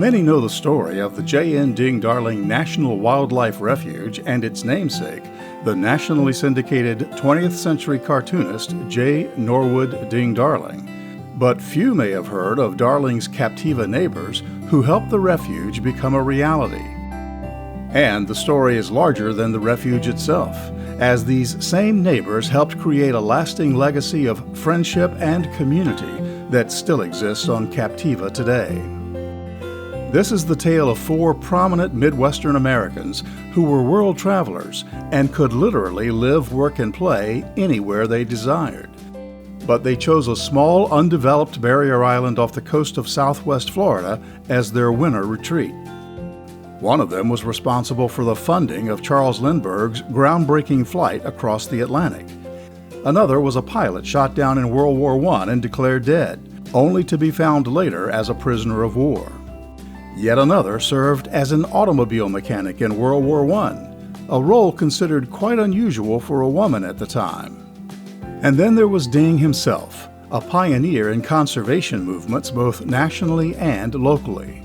Many know the story of the J.N. Ding Darling National Wildlife Refuge and its namesake, the nationally syndicated 20th century cartoonist J. Norwood Ding Darling. But few may have heard of Darling's Captiva neighbors who helped the refuge become a reality. And the story is larger than the refuge itself, as these same neighbors helped create a lasting legacy of friendship and community that still exists on Captiva today. This is the tale of 4 prominent Midwestern Americans who were world travelers and could literally live, work, and play anywhere they desired. But they chose a small, undeveloped barrier island off the coast of southwest Florida as their winter retreat. One of them was responsible for the funding of Charles Lindbergh's groundbreaking flight across the Atlantic. Another was a pilot shot down in World War I and declared dead, only to be found later as a prisoner of war. Yet another served as an automobile mechanic in World War I, a role considered quite unusual for a woman at the time. And then there was Ding himself, a pioneer in conservation movements both nationally and locally.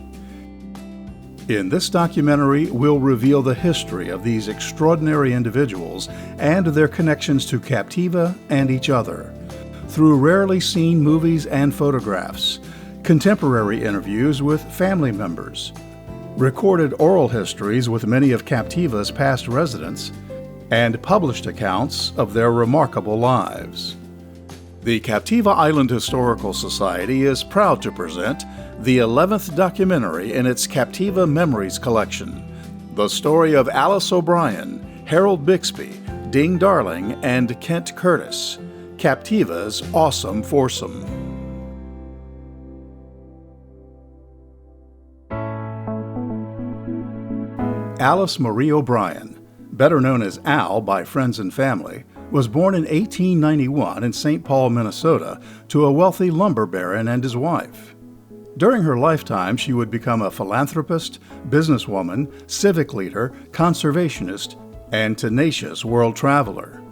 In this documentary, we'll reveal the history of these extraordinary individuals and their connections to Captiva and each other, through rarely seen movies and photographs, contemporary interviews with family members, recorded oral histories with many of Captiva's past residents, and published accounts of their remarkable lives. The Captiva Island Historical Society is proud to present the 11th documentary in its Captiva Memories collection, the story of Alice O'Brien, Harold Bixby, Ding Darling, and Kent Curtis, Captiva's awesome foursome. Alice Marie O'Brien, better known as Al by friends and family, was born in 1891 in St. Paul, Minnesota, to a wealthy lumber baron and his wife. During her lifetime, she would become a philanthropist, businesswoman, civic leader, conservationist, and tenacious world traveler.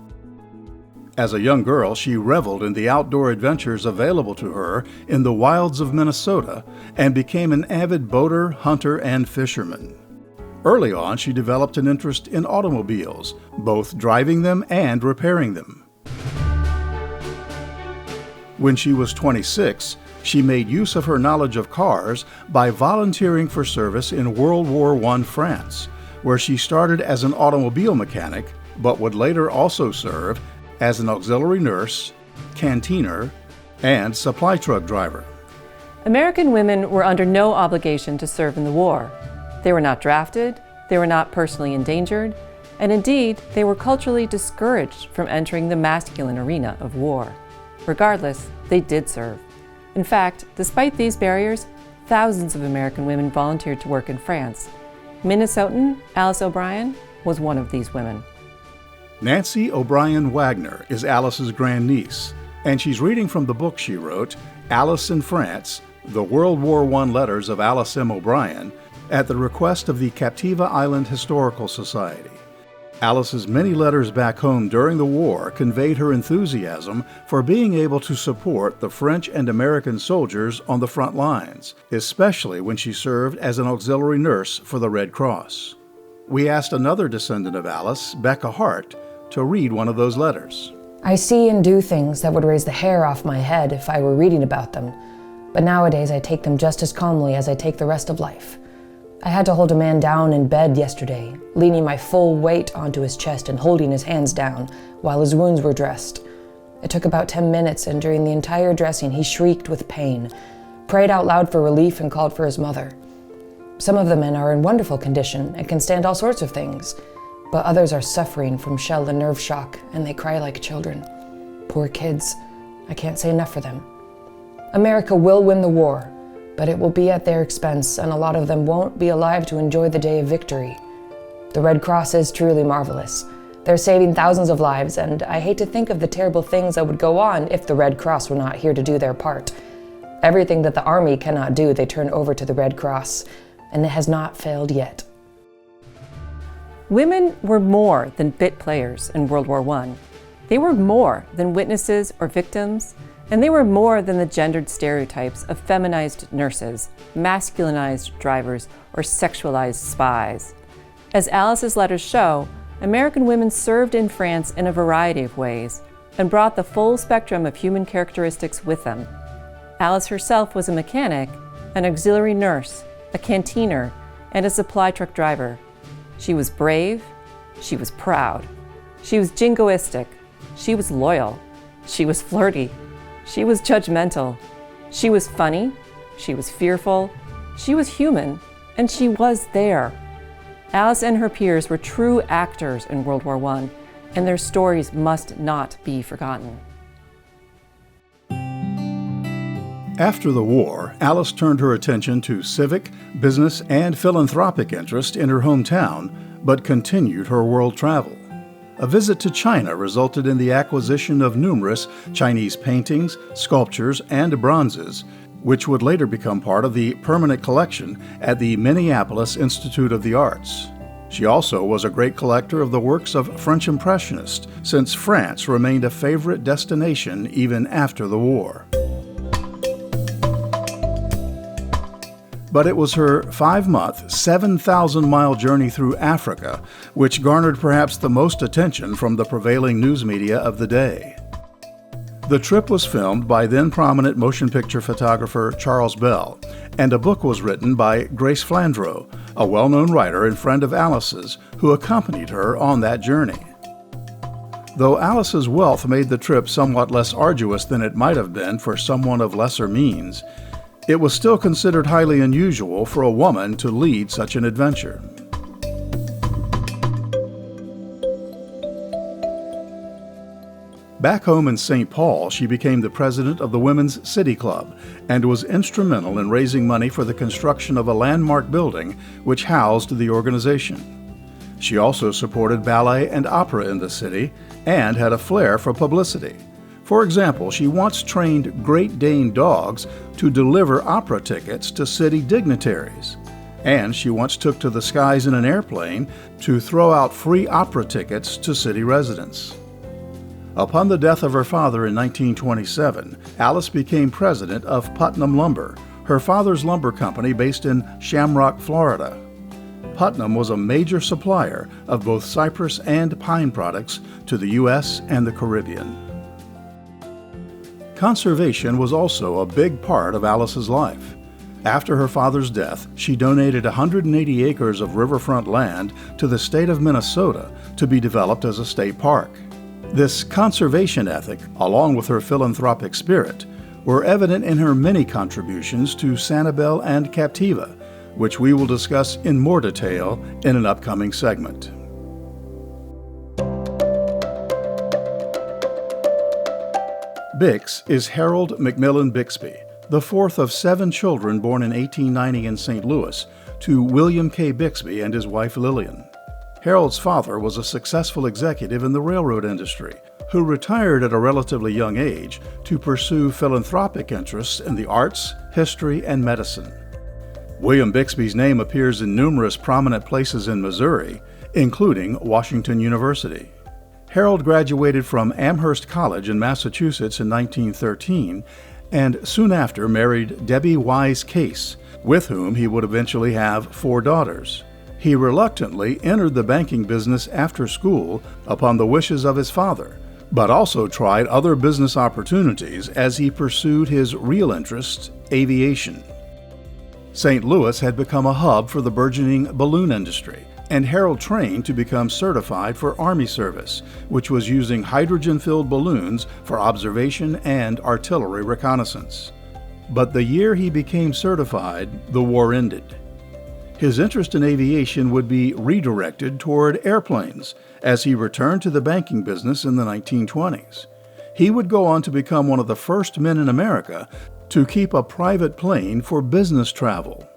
As a young girl, she reveled in the outdoor adventures available to her in the wilds of Minnesota and became an avid boater, hunter, and fisherman. Early on, she developed an interest in automobiles, both driving them and repairing them. When she was 26, she made use of her knowledge of cars by volunteering for service in World War I France, where she started as an automobile mechanic, but would later also serve as an auxiliary nurse, canteener, and supply truck driver. American women were under no obligation to serve in the war. They were not drafted, they were not personally endangered, and indeed, they were culturally discouraged from entering the masculine arena of war. Regardless, they did serve. In fact, despite these barriers, thousands of American women volunteered to work in France. Minnesotan Alice O'Brien was one of these women. Nancy O'Brien Wagner is Alice's grandniece, and she's reading from the book she wrote, Alice in France, The World War I Letters of Alice M. O'Brien, at the request of the Captiva Island Historical Society. Alice's many letters back home during the war conveyed her enthusiasm for being able to support the French and American soldiers on the front lines, especially when she served as an auxiliary nurse for the Red Cross. We asked another descendant of Alice, Becca Hart, to read one of those letters. I see and do things that would raise the hair off my head if I were reading about them, but nowadays I take them just as calmly as I take the rest of life. I had to hold a man down in bed yesterday, leaning my full weight onto his chest and holding his hands down while his wounds were dressed. It took about 10 minutes, and during the entire dressing he shrieked with pain, prayed out loud for relief, and called for his mother. Some of the men are in wonderful condition and can stand all sorts of things, but others are suffering from shell and nerve shock, and they cry like children. Poor kids. I can't say enough for them. America will win the war, but it will be at their expense, and a lot of them won't be alive to enjoy the day of victory. The Red Cross is truly marvelous. They're saving thousands of lives, and I hate to think of the terrible things that would go on if the Red Cross were not here to do their part. Everything that the Army cannot do, they turn over to the Red Cross, and it has not failed yet. Women were more than bit players in World War I. They were more than witnesses or victims. And they were more than the gendered stereotypes of feminized nurses, masculinized drivers, or sexualized spies. As Alice's letters show, American women served in France in a variety of ways and brought the full spectrum of human characteristics with them. Alice herself was a mechanic, an auxiliary nurse, a canteener, and a supply truck driver. She was brave, she was proud, she was jingoistic, she was loyal, she was flirty, she was judgmental, she was funny, she was fearful, she was human, and she was there. Alice and her peers were true actors in World War I, and their stories must not be forgotten. After the war, Alice turned her attention to civic, business, and philanthropic interest in her hometown, but continued her world travel. A visit to China resulted in the acquisition of numerous Chinese paintings, sculptures, and bronzes, which would later become part of the permanent collection at the Minneapolis Institute of the Arts. She also was a great collector of the works of French Impressionists, since France remained a favorite destination even after the war. But it was her 5-month, 7,000-mile journey through Africa which garnered perhaps the most attention from the prevailing news media of the day. The trip was filmed by then-prominent motion picture photographer Charles Bell, and a book was written by Grace Flandreau, a well-known writer and friend of Alice's, who accompanied her on that journey. Though Alice's wealth made the trip somewhat less arduous than it might have been for someone of lesser means, it was still considered highly unusual for a woman to lead such an adventure. Back home in St. Paul, she became the president of the Women's City Club and was instrumental in raising money for the construction of a landmark building which housed the organization. She also supported ballet and opera in the city and had a flair for publicity. For example, she once trained Great Dane dogs to deliver opera tickets to city dignitaries. And she once took to the skies in an airplane to throw out free opera tickets to city residents. Upon the death of her father in 1927, Alice became president of Putnam Lumber, her father's lumber company based in Shamrock, Florida. Putnam was a major supplier of both cypress and pine products to the U.S. and the Caribbean. Conservation was also a big part of Alice's life. After her father's death, she donated 180 acres of riverfront land to the state of Minnesota to be developed as a state park. This conservation ethic, along with her philanthropic spirit, were evident in her many contributions to Sanibel and Captiva, which we will discuss in more detail in an upcoming segment. Bix is Harold McMillan Bixby, the fourth of 7 children born in 1890 in St. Louis to William K. Bixby and his wife Lillian. Harold's father was a successful executive in the railroad industry who retired at a relatively young age to pursue philanthropic interests in the arts, history, and medicine. William Bixby's name appears in numerous prominent places in Missouri, including Washington University. Harold graduated from Amherst College in Massachusetts in 1913 and soon after married Debbie Wise Case, with whom he would eventually have 4 daughters. He reluctantly entered the banking business after school upon the wishes of his father, but also tried other business opportunities as he pursued his real interest, aviation. St. Louis had become a hub for the burgeoning balloon industry, and Harold trained to become certified for Army service, which was using hydrogen-filled balloons for observation and artillery reconnaissance. But the year he became certified, the war ended. His interest in aviation would be redirected toward airplanes as he returned to the banking business in the 1920s. He would go on to become one of the first men in America to keep a private plane for business travel.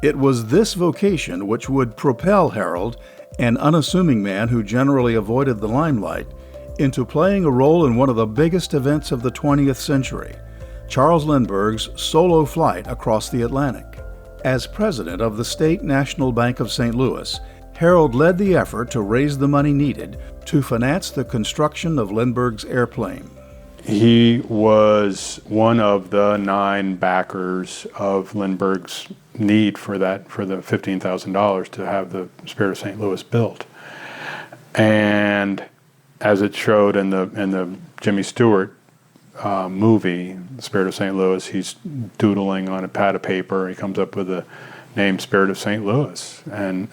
It was this vocation which would propel Harold, an unassuming man who generally avoided the limelight, into playing a role in one of the biggest events of the 20th century, Charles Lindbergh's solo flight across the Atlantic. As president of the State National Bank of St. Louis, Harold led the effort to raise the money needed to finance the construction of Lindbergh's airplane. he was one of the 9 backers of Lindbergh's need for the $15,000 to have the Spirit of St. Louis built. And as it showed in the Jimmy Stewart movie, The Spirit of St. Louis, he's doodling on a pad of paper. He comes up with the name Spirit of St. Louis. And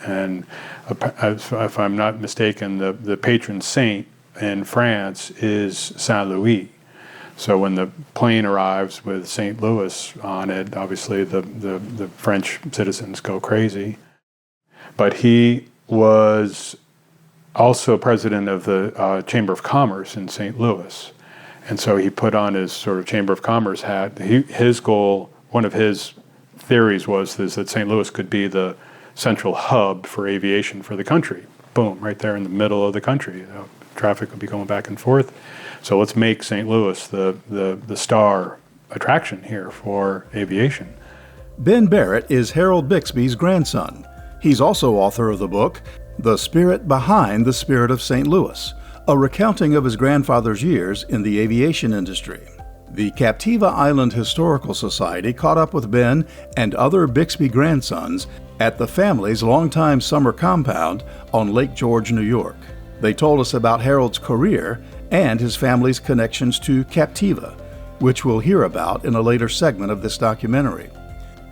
if I'm not mistaken, the patron saint in France is Saint Louis. So when the plane arrives with St. Louis on it, obviously the French citizens go crazy. But he was also president of the Chamber of Commerce in St. Louis. And so he put on his sort of Chamber of Commerce hat. His goal, one of his theories was that St. Louis could be the central hub for aviation for the country. Boom, right there in the middle of the country. Traffic would be going back and forth. So let's make St. Louis the star attraction here for aviation. Ben Barrett is Harold Bixby's grandson. He's also author of the book, The Spirit Behind the Spirit of St. Louis, a recounting of his grandfather's years in the aviation industry. The Captiva Island Historical Society caught up with Ben and other Bixby grandsons at the family's longtime summer compound on Lake George, New York. They told us about Harold's career and his family's connections to Captiva, which we'll hear about in a later segment of this documentary.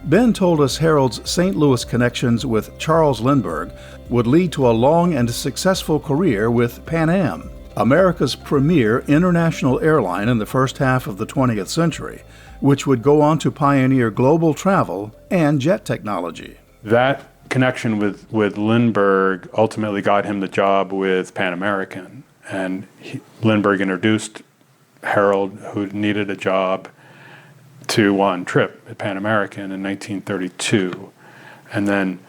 Ben told us Harold's St. Louis connections with Charles Lindbergh would lead to a long and successful career with Pan Am, America's premier international airline in the first half of the 20th century, which would go on to pioneer global travel and jet technology. That connection with Lindbergh ultimately got him the job with Pan American. And Lindbergh introduced Harold, who needed a job, to Juan Trippe at Pan American in 1932. And then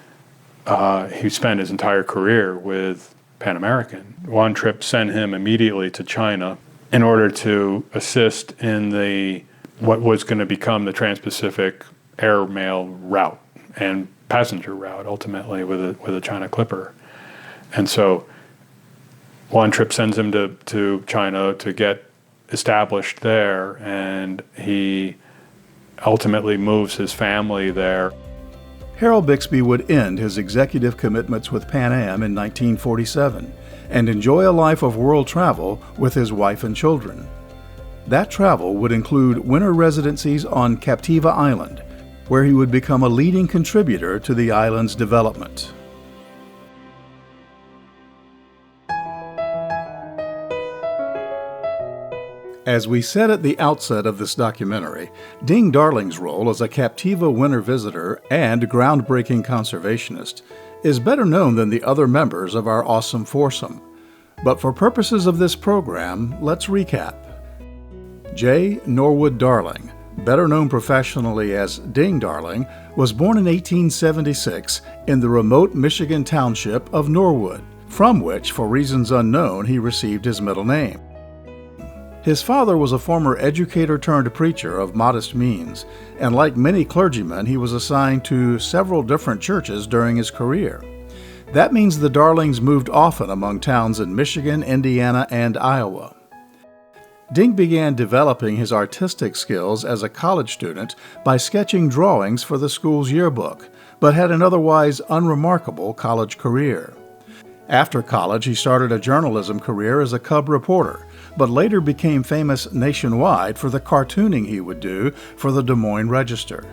he spent his entire career with Pan American. Juan Trippe sent him immediately to China in order to assist in what was going to become the Trans-Pacific airmail route and passenger route, ultimately, with a China Clipper. And so Juan Trippe sends him to China to get established there, and he ultimately moves his family there. Harold Bixby would end his executive commitments with Pan Am in 1947 and enjoy a life of world travel with his wife and children. That travel would include winter residencies on Captiva Island, where he would become a leading contributor to the island's development. As we said at the outset of this documentary, Ding Darling's role as a Captiva winter visitor and groundbreaking conservationist is better known than the other members of our awesome foursome. But for purposes of this program, let's recap. J. Norwood Darling, better known professionally as Ding Darling, was born in 1876 in the remote Michigan township of Norwood, from which, for reasons unknown, he received his middle name. His father was a former educator-turned-preacher of modest means, and like many clergymen, he was assigned to several different churches during his career. That means the Darlings moved often among towns in Michigan, Indiana, and Iowa. Ding began developing his artistic skills as a college student by sketching drawings for the school's yearbook, but had an otherwise unremarkable college career. After college, he started a journalism career as a cub reporter, but later became famous nationwide for the cartooning he would do for the Des Moines Register.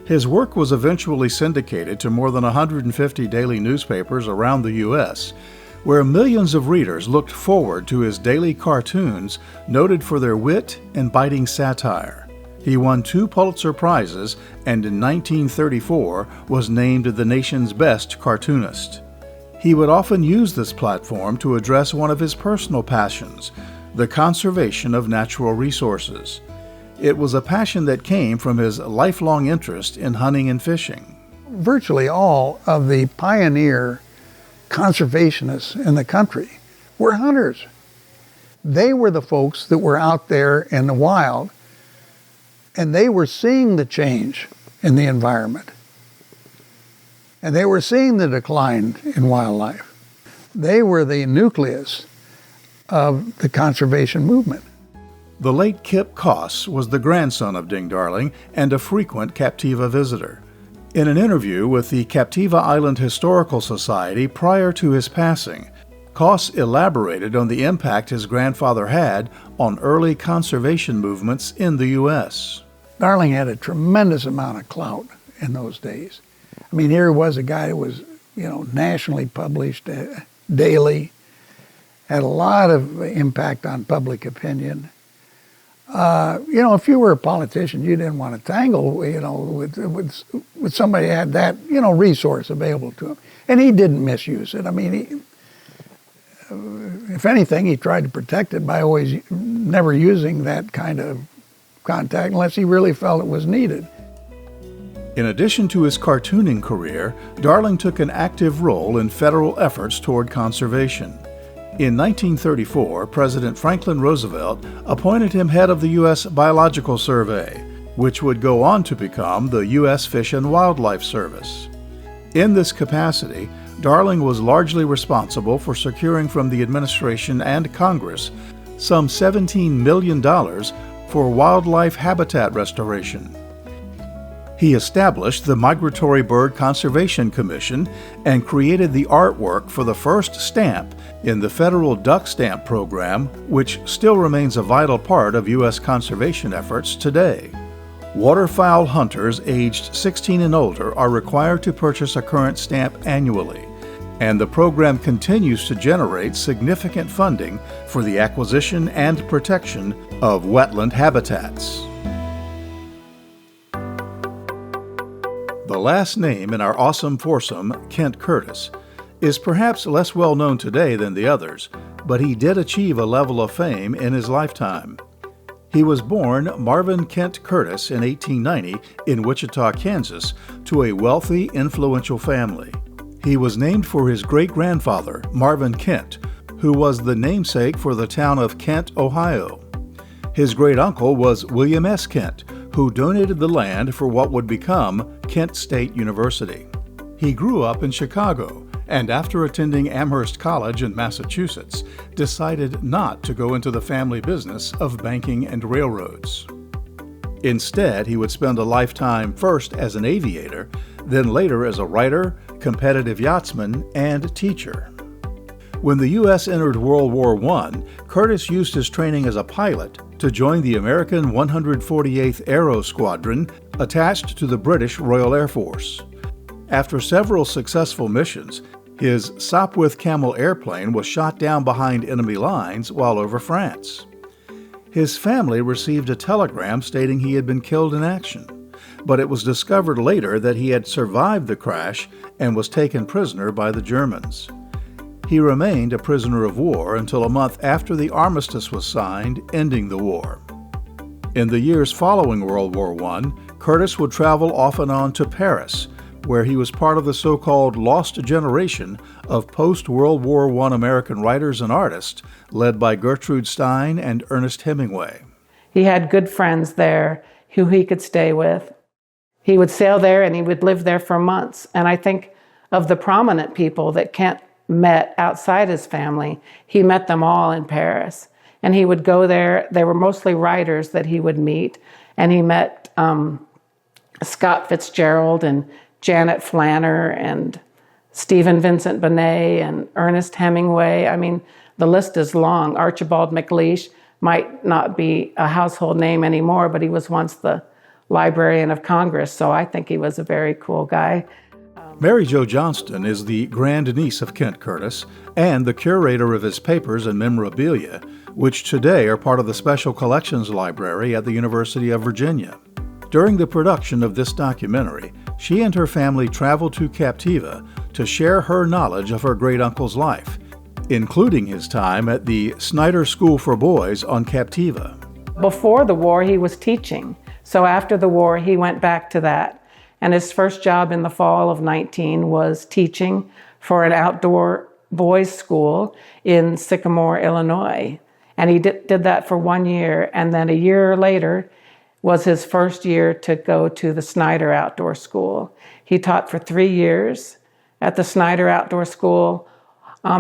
His work was eventually syndicated to more than 150 daily newspapers around the U.S., where millions of readers looked forward to his daily cartoons, noted for their wit and biting satire. He won 2 Pulitzer Prizes and in 1934 was named the nation's best cartoonist. He would often use this platform to address one of his personal passions, the conservation of natural resources. It was a passion that came from his lifelong interest in hunting and fishing. Virtually all of the pioneer conservationists in the country were hunters. They were the folks that were out there in the wild, and they were seeing the change in the environment. And they were seeing the decline in wildlife. They were the nucleus of the conservation movement. The late Kip Koss was the grandson of Ding Darling and a frequent Captiva visitor. In an interview with the Captiva Island Historical Society prior to his passing, Koss elaborated on the impact his grandfather had on early conservation movements in the U.S. Darling had a tremendous amount of clout in those days. I mean, here was a guy who was, nationally published daily, had a lot of impact on public opinion. If you were a politician, you didn't want to tangle, with somebody who had that, resource available to him. And he didn't misuse it. I mean, if anything, he tried to protect it by always never using that kind of contact unless he really felt it was needed. In addition to his cartooning career, Darling took an active role in federal efforts toward conservation. In 1934, President Franklin Roosevelt appointed him head of the U.S. Biological Survey, which would go on to become the U.S. Fish and Wildlife Service. In this capacity, Darling was largely responsible for securing from the administration and Congress some $17 million for wildlife habitat restoration. He established the Migratory Bird Conservation Commission and created the artwork for the first stamp in the federal duck stamp program, which still remains a vital part of U.S. conservation efforts today. Waterfowl hunters aged 16 and older are required to purchase a current stamp annually, and the program continues to generate significant funding for the acquisition and protection of wetland habitats. The last name in our awesome foursome, Kent Curtis, is perhaps less well known today than the others, but he did achieve a level of fame in his lifetime. He was born Marvin Kent Curtis in 1890 in Wichita, Kansas, to a wealthy, influential family. He was named for his great-grandfather, Marvin Kent, who was the namesake for the town of Kent, Ohio. His great-uncle was William S. Kent, who donated the land for what would become Kent State University. He grew up in Chicago, and after attending Amherst College in Massachusetts, decided not to go into the family business of banking and railroads. Instead, he would spend a lifetime first as an aviator, then later as a writer, competitive yachtsman, and teacher. When the U.S. entered World War I, Curtis used his training as a pilot to join the American 148th Aero Squadron attached to the British Royal Air Force. After several successful missions, his Sopwith Camel airplane was shot down behind enemy lines while over France. His family received a telegram stating he had been killed in action, but it was discovered later that he had survived the crash and was taken prisoner by the Germans. He remained a prisoner of war until a month after the armistice was signed, ending the war. In the years following World War I, Curtis would travel off and on to Paris, where he was part of the so-called lost generation of post-World War I American writers and artists, led by Gertrude Stein and Ernest Hemingway. He had good friends there who he could stay with. He would sail there and he would live there for months. And I think of the prominent people that Kent met outside his family, he met them all in Paris. And he would go there. They were mostly writers that he would meet. And he met Scott Fitzgerald and Janet Flanner and Stephen Vincent Benet and Ernest Hemingway. I mean, the list is long. Archibald MacLeish might not be a household name anymore, but he was once the Librarian of Congress, so I think he was a very cool guy. Mary Jo Johnston is the grandniece of Kent Curtis and the curator of his papers and memorabilia, which today are part of the Special Collections Library at the University of Virginia. During the production of this documentary, she and her family traveled to Captiva to share her knowledge of her great-uncle's life, including his time at the Snyder School for Boys on Captiva. Before the war, he was teaching. So after the war, he went back to that. And his first job in the fall of 19 was teaching for an outdoor boys' school in Sycamore, Illinois. And he did that for 1 year. And then a year later was his first year to go to the Snyder Outdoor School. He taught for 3 years at the Snyder Outdoor School.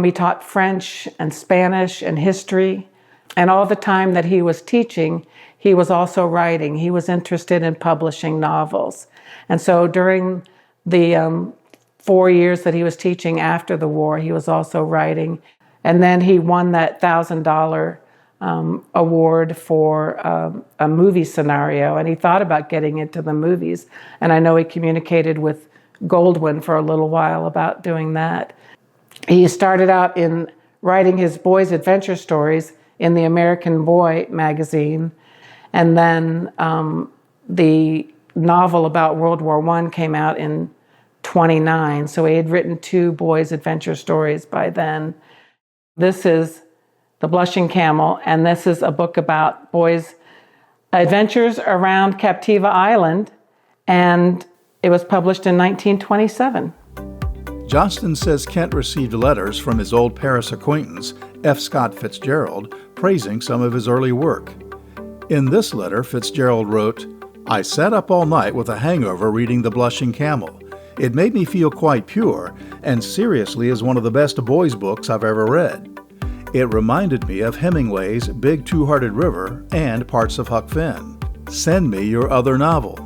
He taught French and Spanish and history And all the time that he was teaching, he was also writing. He was interested in publishing novels. And so during the 4 years that he was teaching after the war, he was also writing. And then he won that $1,000 award for a movie scenario. And he thought about getting into the movies. And I know he communicated with Goldwyn for a little while about doing that. He started out in writing his boys' adventure stories in the American Boy magazine. And then the novel about World War I came out in 1929. So he had written 2 boys' adventure stories by then. This is The Blushing Camel, and this is a book about boys' adventures around Captiva Island, and it was published in 1927. Johnston says Kent received letters from his old Paris acquaintance, F. Scott Fitzgerald, praising some of his early work. In this letter, Fitzgerald wrote, "I sat up all night with a hangover reading The Blushing Camel. It made me feel quite pure, and seriously is one of the best boys' books I've ever read. It reminded me of Hemingway's Big Two-Hearted River and parts of Huck Finn. Send me your other novel."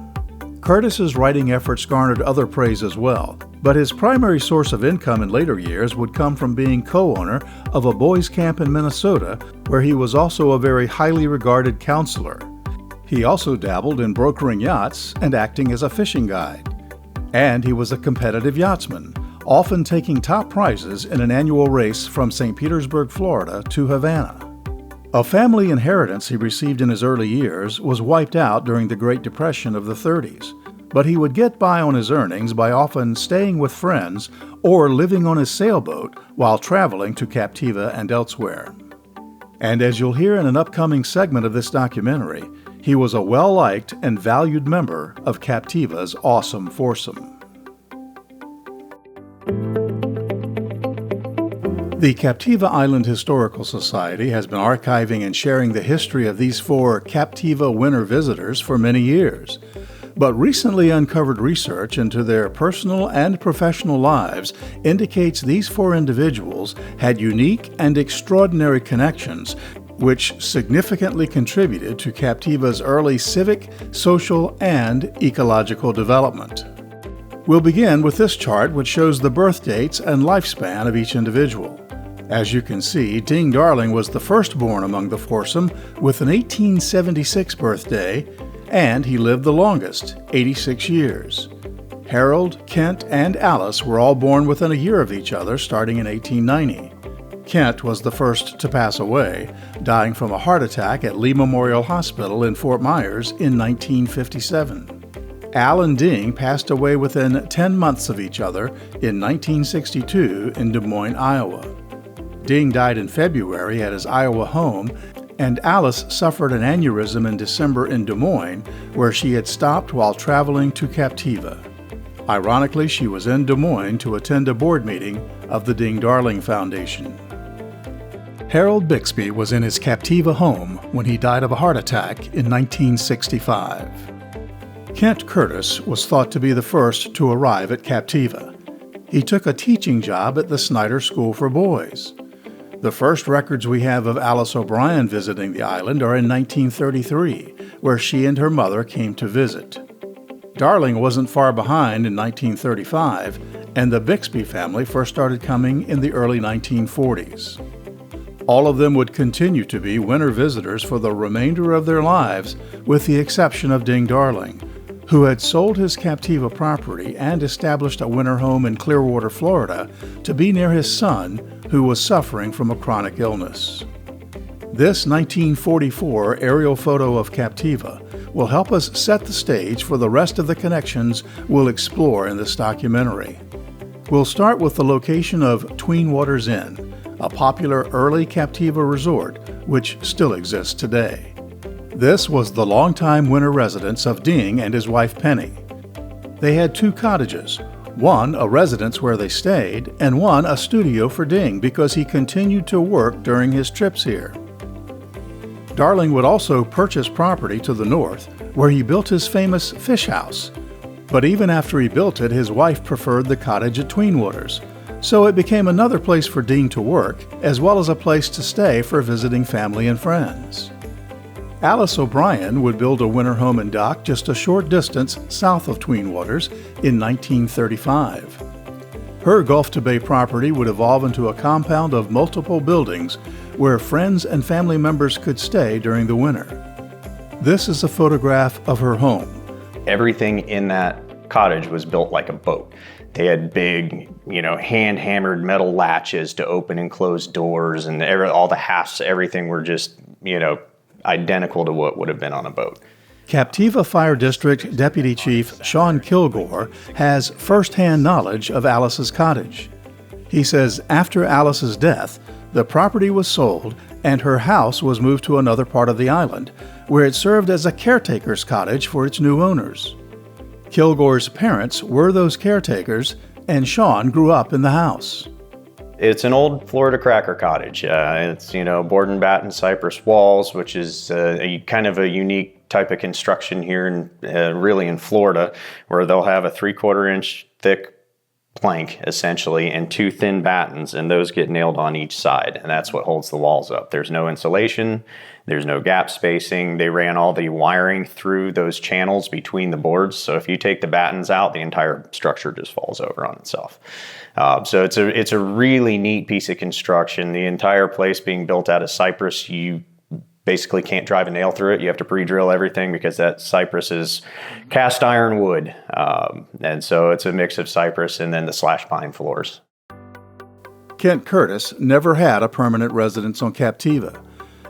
Curtis's writing efforts garnered other praise as well, but his primary source of income in later years would come from being co-owner of a boys' camp in Minnesota, where he was also a very highly regarded counselor. He also dabbled in brokering yachts and acting as a fishing guide. And he was a competitive yachtsman, often taking top prizes in an annual race from St. Petersburg, Florida to Havana. A family inheritance he received in his early years was wiped out during the Great Depression of the 30s, but he would get by on his earnings by often staying with friends or living on his sailboat while traveling to Captiva and elsewhere. And as you'll hear in an upcoming segment of this documentary, he was a well-liked and valued member of Captiva's awesome foursome. The Captiva Island Historical Society has been archiving and sharing the history of these 4 Captiva winter visitors for many years. But recently uncovered research into their personal and professional lives indicates these 4 individuals had unique and extraordinary connections, which significantly contributed to Captiva's early civic, social, and ecological development. We'll begin with this chart, which shows the birth dates and lifespan of each individual. As you can see, Ding Darling was the firstborn among the foursome with an 1876 birthday, and he lived the longest, 86 years. Harold, Kent, and Alice were all born within a year of each other, starting in 1890. Kent was the first to pass away, dying from a heart attack at Lee Memorial Hospital in Fort Myers in 1957. Al and Ding passed away within 10 months of each other in 1962 in Des Moines, Iowa. Ding died in February at his Iowa home, and Alice suffered an aneurysm in December in Des Moines, where she had stopped while traveling to Captiva. Ironically, she was in Des Moines to attend a board meeting of the Ding Darling Foundation. Harold Bixby was in his Captiva home when he died of a heart attack in 1965. Kent Curtis was thought to be the first to arrive at Captiva. He took a teaching job at the Snyder School for Boys. The first records we have of Alice O'Brien visiting the island are in 1933, where she and her mother came to visit. Darling wasn't far behind in 1935, and the Bixby family first started coming in the early 1940s. All of them would continue to be winter visitors for the remainder of their lives, with the exception of Ding Darling, who had sold his Captiva property and established a winter home in Clearwater, Florida, to be near his son, who was suffering from a chronic illness. This 1944 aerial photo of Captiva will help us set the stage for the rest of the connections we'll explore in this documentary. We'll start with the location of Tween Waters Inn, a popular early Captiva resort which still exists today. This was the longtime winter residence of Ding and his wife Penny. They had 2 cottages, one a residence where they stayed, and one a studio for Ding because he continued to work during his trips here. Darling would also purchase property to the north, where he built his famous fish house. But even after he built it, his wife preferred the cottage at Tween Waters, So it became another place for Dean to work, as well as a place to stay for visiting family and friends. Alice O'Brien would build a winter home and dock just a short distance south of Tween Waters in 1935. Her Gulf to Bay property would evolve into a compound of multiple buildings where friends and family members could stay during the winter. This is a photograph of her home. Everything in that cottage was built like a boat. They had big, hand-hammered metal latches to open and close doors, and all the hasps, everything were just, identical to what would have been on a boat. Captiva Fire District Deputy Chief Sean Kilgore has first-hand knowledge of Alice's cottage. He says after Alice's death, the property was sold and her house was moved to another part of the island, where it served as a caretaker's cottage for its new owners. Kilgore's parents were those caretakers, and Sean grew up in the house. It's an old Florida cracker cottage. It's, board and batten cypress walls, which is a kind of a unique type of construction here really in Florida, where they'll have a 3/4 inch thick plank, essentially, and 2 thin battens, and those get nailed on each side, and that's what holds the walls up. There's no insulation, there's no gap spacing. They ran all the wiring through those channels between the boards, so if you take the battens out, the entire structure just falls over on itself. So it's a really neat piece of construction. The entire place being built out of cypress, you basically can't drive a nail through it. You have to pre-drill everything because that cypress is cast iron wood. And so it's a mix of cypress and then the slash pine floors. Kent Curtis never had a permanent residence on Captiva.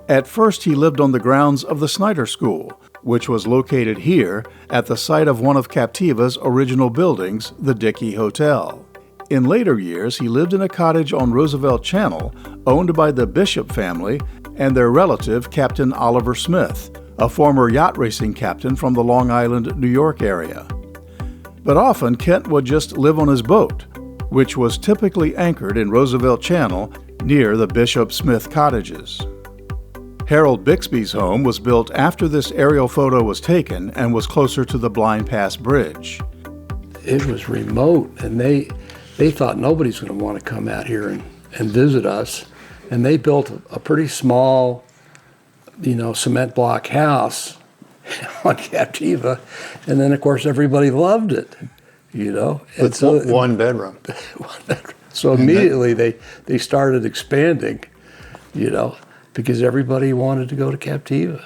At first, he lived on the grounds of the Snyder School, which was located here at the site of one of Captiva's original buildings, the Dickey Hotel. In later years, he lived in a cottage on Roosevelt Channel owned by the Bishop family and their relative, Captain Oliver Smith, a former yacht racing captain from the Long Island, New York area. But often, Kent would just live on his boat, which was typically anchored in Roosevelt Channel near the Bishop Smith cottages. Harold Bixby's home was built after this aerial photo was taken and was closer to the Blind Pass Bridge. It was remote, and they thought nobody's going to want to come out here and visit us. And they built a pretty small, cement block house on Captiva. And then, of course, everybody loved it, With so, one bedroom. So immediately they started expanding, because everybody wanted to go to Captiva.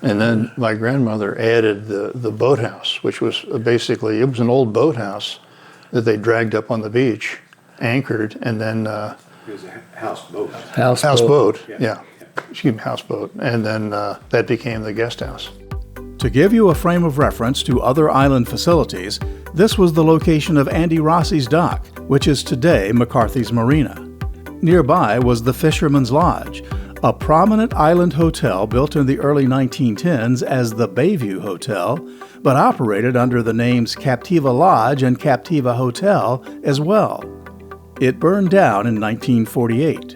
And then my grandmother added the boathouse, which was basically, it was an old boathouse that they dragged up on the beach, anchored, and then... it was a houseboat. Houseboat, yeah. Excuse me, houseboat. And then that became the guest house. To give you a frame of reference to other island facilities, this was the location of Andy Rossi's dock, which is today McCarthy's Marina. Nearby was the Fisherman's Lodge, a prominent island hotel built in the early 1910s as the Bayview Hotel, but operated under the names Captiva Lodge and Captiva Hotel as well. It burned down in 1948.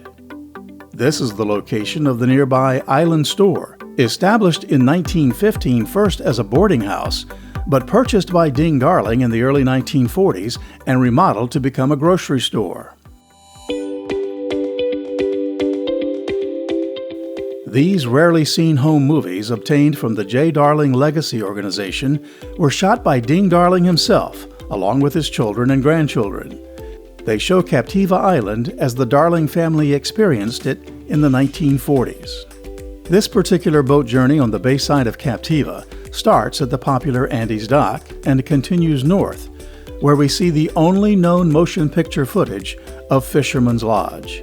This is the location of the nearby Island Store, established in 1915 first as a boarding house, but purchased by Ding Darling in the early 1940s and remodeled to become a grocery store. These rarely seen home movies obtained from the J. Darling Legacy Organization were shot by Ding Darling himself, along with his children and grandchildren. They show Captiva Island as the Darling family experienced it in the 1940s. This particular boat journey on the bayside of Captiva starts at the popular Andy's Dock and continues north, where we see the only known motion picture footage of Fisherman's Lodge.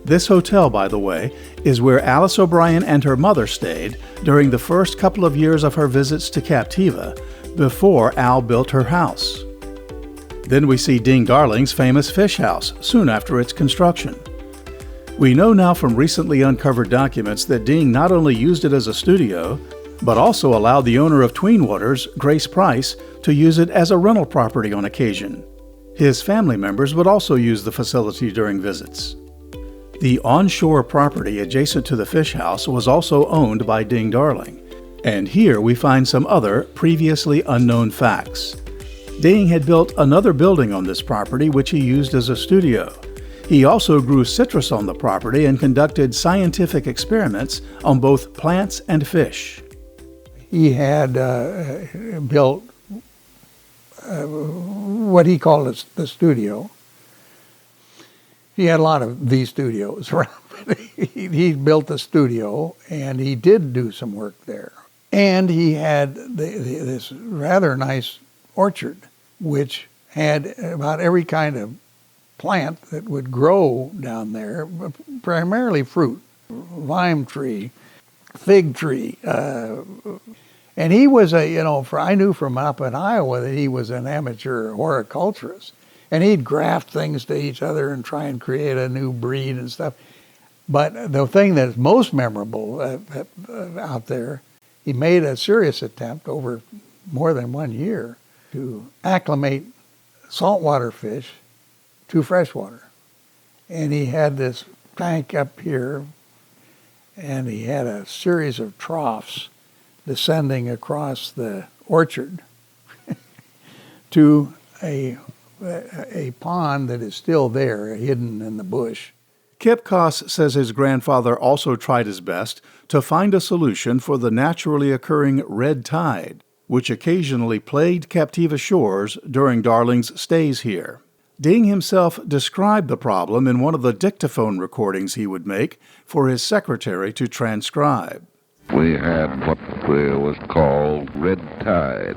This hotel, by the way, is where Alice O'Brien and her mother stayed during the first couple of years of her visits to Captiva, before Al built her house. Then we see Ding Darling's famous fish house soon after its construction. We know now from recently uncovered documents that Ding not only used it as a studio, but also allowed the owner of Tween Waters, Grace Price, to use it as a rental property on occasion. His family members would also use the facility during visits. The onshore property adjacent to the fish house was also owned by Ding Darling, and here we find some other previously unknown facts. Ding had built another building on this property which he used as a studio. He also grew citrus on the property and conducted scientific experiments on both plants and fish. He had built what he called the studio. He had a lot of these studios around. He built a studio, and he did do some work there. And he had this rather nice orchard, which had about every kind of plant that would grow down there, primarily fruit, lime tree, fig tree. And he was I knew from up in Iowa that he was an amateur horticulturist. And he'd graft things to each other and try and create a new breed and stuff. But the thing that's most memorable out there, he made a serious attempt over more than 1 year to acclimate saltwater fish to freshwater. And he had this tank up here, and he had a series of troughs descending across the orchard to a pond that is still there, hidden in the bush. Kip Koss says his grandfather also tried his best to find a solution for the naturally occurring red tide, which occasionally plagued Captiva shores during Darling's stays here. Ding himself described the problem in one of the dictaphone recordings he would make for his secretary to transcribe. We had what was called red tide.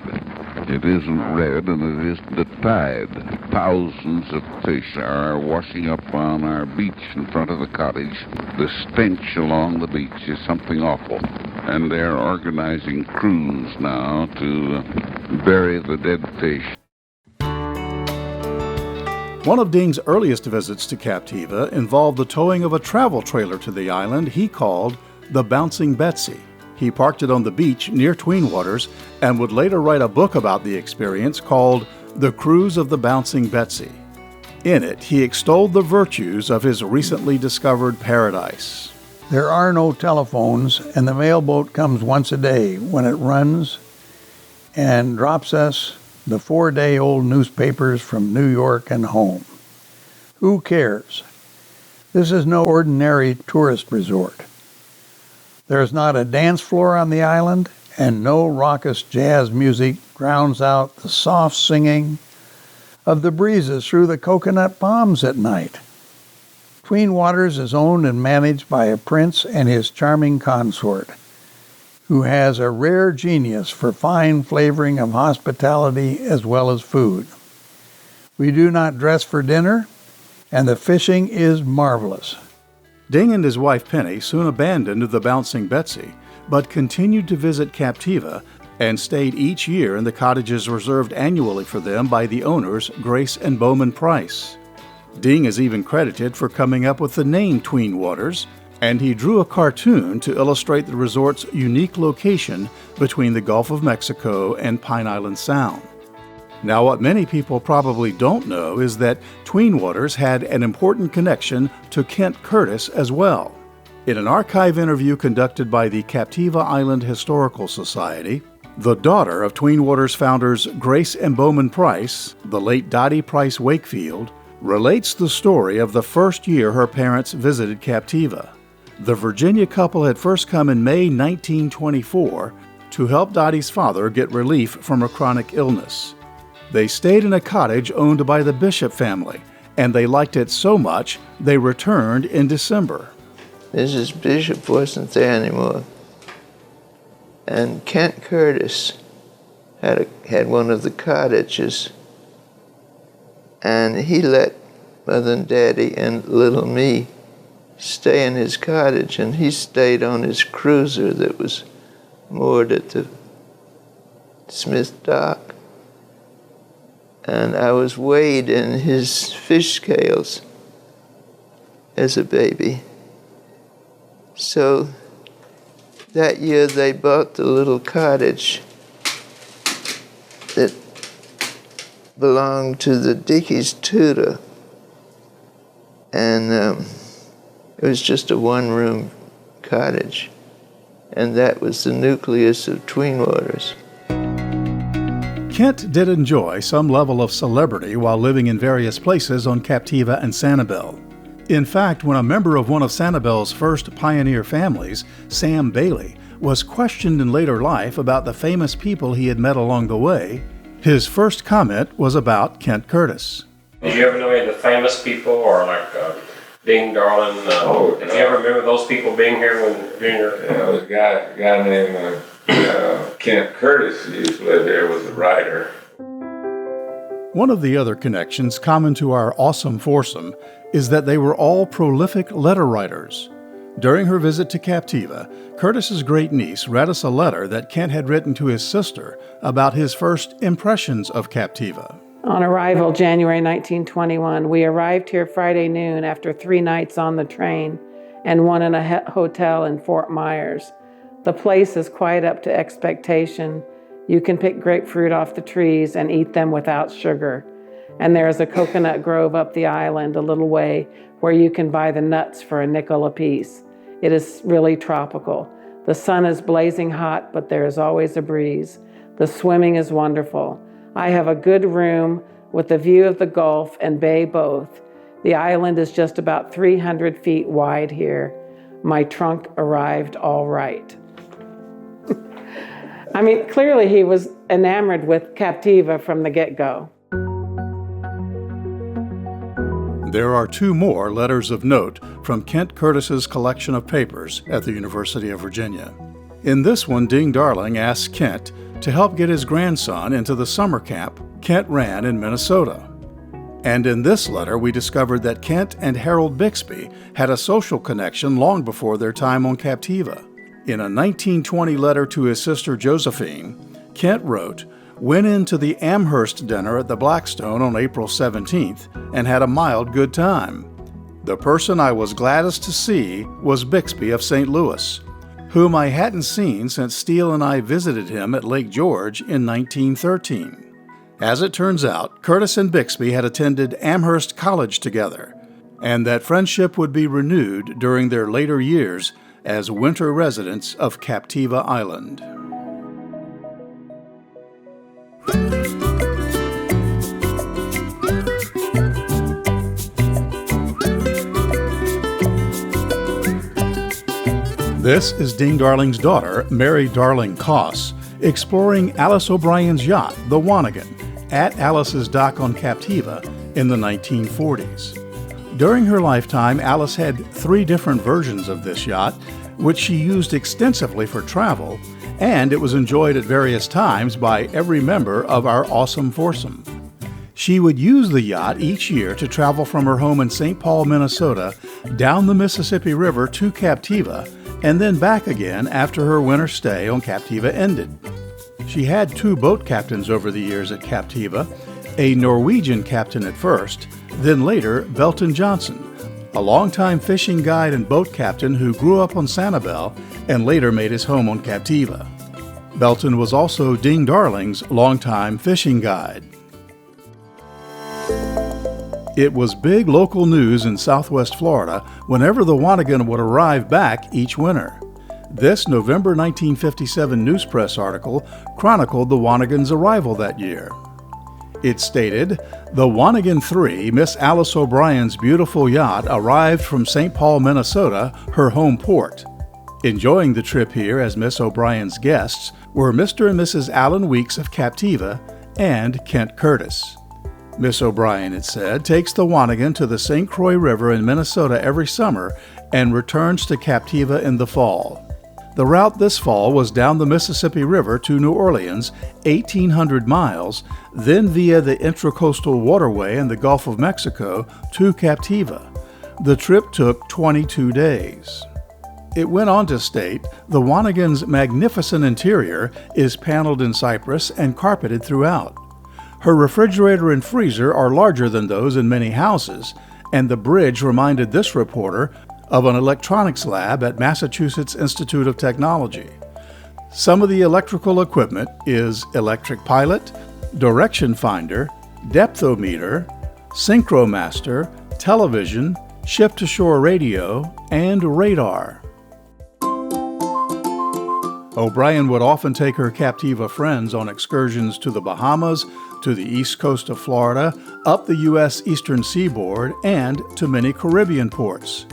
It isn't red and it isn't a tide. Thousands of fish are washing up on our beach in front of the cottage. The stench along the beach is something awful. And they're organizing crews now to bury the dead fish. One of Ding's earliest visits to Captiva involved the towing of a travel trailer to the island he called the Bouncing Betsy. He parked it on the beach near Tweenwaters and would later write a book about the experience called The Cruise of the Bouncing Betsy. In it, he extolled the virtues of his recently discovered paradise. There are no telephones, and the mailboat comes once a day when it runs and drops us the 4-day-old newspapers from New York and home. Who cares? This is no ordinary tourist resort. There is not a dance floor on the island, and no raucous jazz music drowns out the soft singing of the breezes through the coconut palms at night. Tweenwaters is owned and managed by a prince and his charming consort, who has a rare genius for fine flavoring of hospitality as well as food. We do not dress for dinner, and the fishing is marvelous. Ding and his wife Penny soon abandoned the Bouncing Betsy, but continued to visit Captiva and stayed each year in the cottages reserved annually for them by the owners, Grace and Bowman Price. Ding is even credited for coming up with the name Tweenwaters, and he drew a cartoon to illustrate the resort's unique location between the Gulf of Mexico and Pine Island Sound. Now, what many people probably don't know is that Tweenwaters had an important connection to Kent Curtis as well. In an archive interview conducted by the Captiva Island Historical Society, the daughter of Tweenwaters founders Grace and Bowman Price, the late Dottie Price Wakefield, relates the story of the first year her parents visited Captiva. The Virginia couple had first come in May 1924 to help Dottie's father get relief from a chronic illness. They stayed in a cottage owned by the Bishop family, and they liked it so much they returned in December. Mrs. Bishop wasn't there anymore, and Kent Curtis had one of the cottages, and he let Mother and Daddy and little me stay in his cottage, and he stayed on his cruiser that was moored at the Smith Dock. And I was weighed in his fish scales as a baby. So that year they bought the little cottage that belonged to the Dickey's tutor. And it was just a one-room cottage. And that was the nucleus of Tweenwaters. Kent did enjoy some level of celebrity while living in various places on Captiva and Sanibel. In fact, when a member of one of Sanibel's first pioneer families, Sam Bailey, was questioned in later life about the famous people he had met along the way, his first comment was about Kent Curtis. Did you ever know any of the famous people, or like Ding Darling? Did you ever remember those people being here when during your? Yeah, there was a guy named Kent Curtis who used to live there, was a writer. One of the other connections common to our awesome foursome is that they were all prolific letter writers. During her visit to Captiva, Curtis's great niece read us a letter that Kent had written to his sister about his first impressions of Captiva. On arrival, January 1921, we arrived here Friday noon after 3 nights on the train and one in a hotel in Fort Myers. The place is quite up to expectation. You can pick grapefruit off the trees and eat them without sugar. And there is a coconut grove up the island a little way where you can buy the nuts for a nickel apiece. It is really tropical. The sun is blazing hot, but there is always a breeze. The swimming is wonderful. I have a good room with a view of the Gulf and bay both. The island is just about 300 feet wide here. My trunk arrived all right. I mean, clearly he was enamored with Captiva from the get-go. There are 2 more letters of note from Kent Curtis's collection of papers at the University of Virginia. In this one, Ding Darling asks Kent to help get his grandson into the summer camp Kent ran in Minnesota. And in this letter, we discovered that Kent and Harold Bixby had a social connection long before their time on Captiva. In a 1920 letter to his sister Josephine, Kent wrote, "Went into the Amherst dinner at the Blackstone on April 17th and had a mild good time. The person I was gladdest to see was Bixby of St. Louis, whom I hadn't seen since Steele and I visited him at Lake George in 1913. As it turns out, Curtis and Bixby had attended Amherst College together, and that friendship would be renewed during their later years as winter residents of Captiva Island." This is Ding Darling's daughter, Mary Darling Koss, exploring Alice O'Brien's yacht, the Wanigan, at Alice's dock on Captiva in the 1940s. During her lifetime, Alice had 3 different versions of this yacht, which she used extensively for travel, and it was enjoyed at various times by every member of our awesome foursome. She would use the yacht each year to travel from her home in St. Paul, Minnesota, down the Mississippi River to Captiva, and then back again after her winter stay on Captiva ended. She had 2 boat captains over the years at Captiva, a Norwegian captain at first, then later Belton Johnson, a longtime fishing guide and boat captain who grew up on Sanibel and later made his home on Captiva. Belton was also Ding Darling's longtime fishing guide. It was big local news in Southwest Florida whenever the Wanigan would arrive back each winter. This November 1957 News Press article chronicled the Wanigan's arrival that year. It stated, "The Wanigan 3, Miss Alice O'Brien's beautiful yacht, arrived from St. Paul, Minnesota, her home port. Enjoying the trip here as Miss O'Brien's guests were Mr. and Mrs. Allen Weeks of Captiva and Kent Curtis. Miss O'Brien," it said, "takes the Wanigan to the St. Croix River in Minnesota every summer and returns to Captiva in the fall. The route this fall was down the Mississippi River to New Orleans, 1,800 miles, then via the Intracoastal Waterway in the Gulf of Mexico to Captiva. The trip took 22 days. It went on to state, "The Wanigan's magnificent interior is paneled in cypress and carpeted throughout. Her refrigerator and freezer are larger than those in many houses, and the bridge reminded this reporter of an electronics lab at Massachusetts Institute of Technology. Some of the electrical equipment is electric pilot, direction finder, depthometer, synchromaster, television, ship-to-shore radio, and radar." O'Brien would often take her Captiva friends on excursions to the Bahamas, to the east coast of Florida, up the U.S. eastern seaboard, and to many Caribbean ports.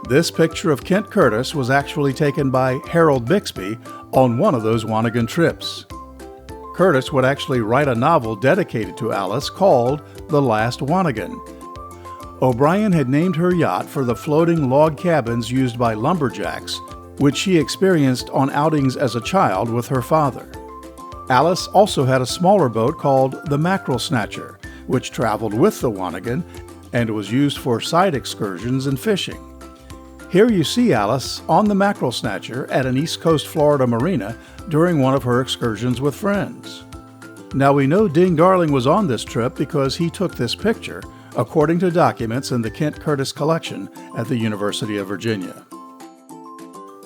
This picture of Kent Curtis was actually taken by Harold Bixby on one of those Wanigan trips. Curtis would actually write a novel dedicated to Alice called The Last Wanigan. O'Brien had named her yacht for the floating log cabins used by lumberjacks, which she experienced on outings as a child with her father. Alice also had a smaller boat called the Mackerel Snatcher, which traveled with the Wanigan and was used for side excursions and fishing. Here you see Alice on the Mackerel Snatcher at an East Coast Florida marina during one of her excursions with friends. Now we know Ding Darling was on this trip because he took this picture, according to documents in the Kent Curtis collection at the University of Virginia.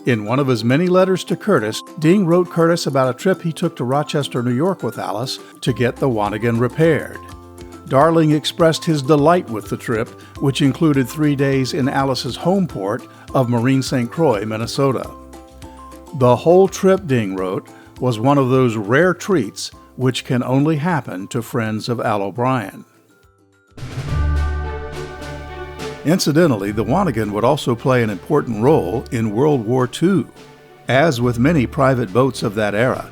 In one of his many letters to Curtis, Ding wrote Curtis about a trip he took to Rochester, New York with Alice to get the Wanigan repaired. Darling expressed his delight with the trip, which included 3 days in Alice's home port of Marine St. Croix, Minnesota. The whole trip, Ding wrote, was one of those rare treats which can only happen to friends of Al O'Brien. Incidentally, the Wanigan would also play an important role in World War II. As with many private boats of that era,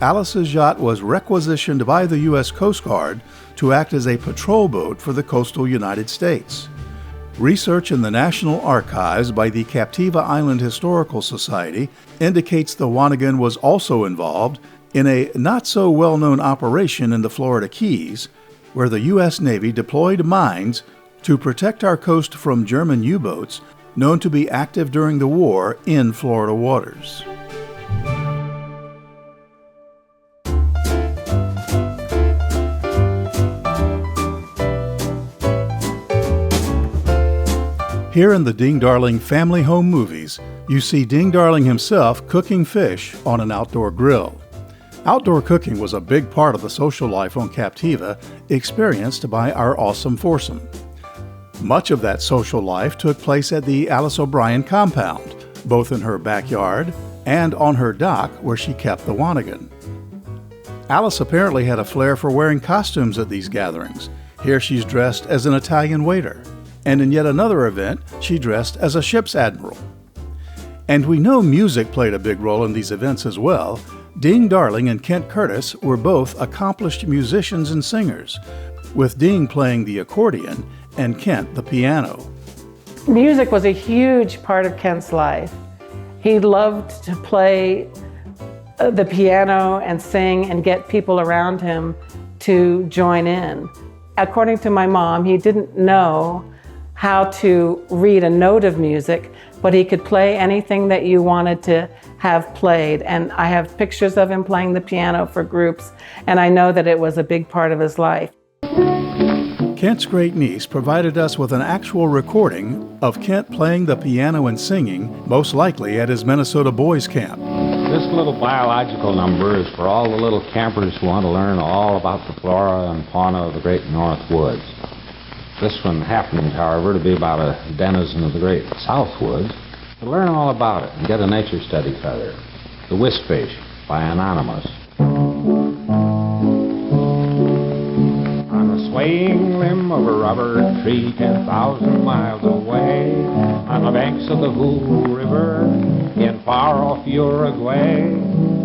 Alice's yacht was requisitioned by the U.S. Coast Guard to act as a patrol boat for the coastal United States. Research in the National Archives by the Captiva Island Historical Society indicates the Wanigan was also involved in a not-so-well-known operation in the Florida Keys, where the U.S. Navy deployed mines to protect our coast from German U-boats known to be active during the war in Florida waters. Here in the Ding Darling family home movies, you see Ding Darling himself cooking fish on an outdoor grill. Outdoor cooking was a big part of the social life on Captiva, experienced by our awesome foursome. Much of that social life took place at the Alice O'Brien compound, both in her backyard and on her dock where she kept the Wanigan. Alice apparently had a flair for wearing costumes at these gatherings. Here she's dressed as an Italian waiter, and in yet another event, she dressed as a ship's admiral. And we know music played a big role in these events as well. Ding Darling and Kent Curtis were both accomplished musicians and singers, with Ding playing the accordion and Kent the piano. Music was a huge part of Kent's life. He loved to play the piano and sing and get people around him to join in. According to my mom, he didn't know how to read a note of music, but he could play anything that you wanted to have played. And I have pictures of him playing the piano for groups, and I know that it was a big part of his life. Kent's great niece provided us with an actual recording of Kent playing the piano and singing, most likely at his Minnesota boys' camp. This little biological number is for all the little campers who want to learn all about the flora and fauna of the Great North Woods. This one happens, however, to be about a denizen of the Great South Woods. To learn all about it and get a nature study feather. The Whiskfish by Anonymous. Swaying limb of a rubber tree 10,000 miles away, on the banks of the Hoo River, in far-off Uruguay,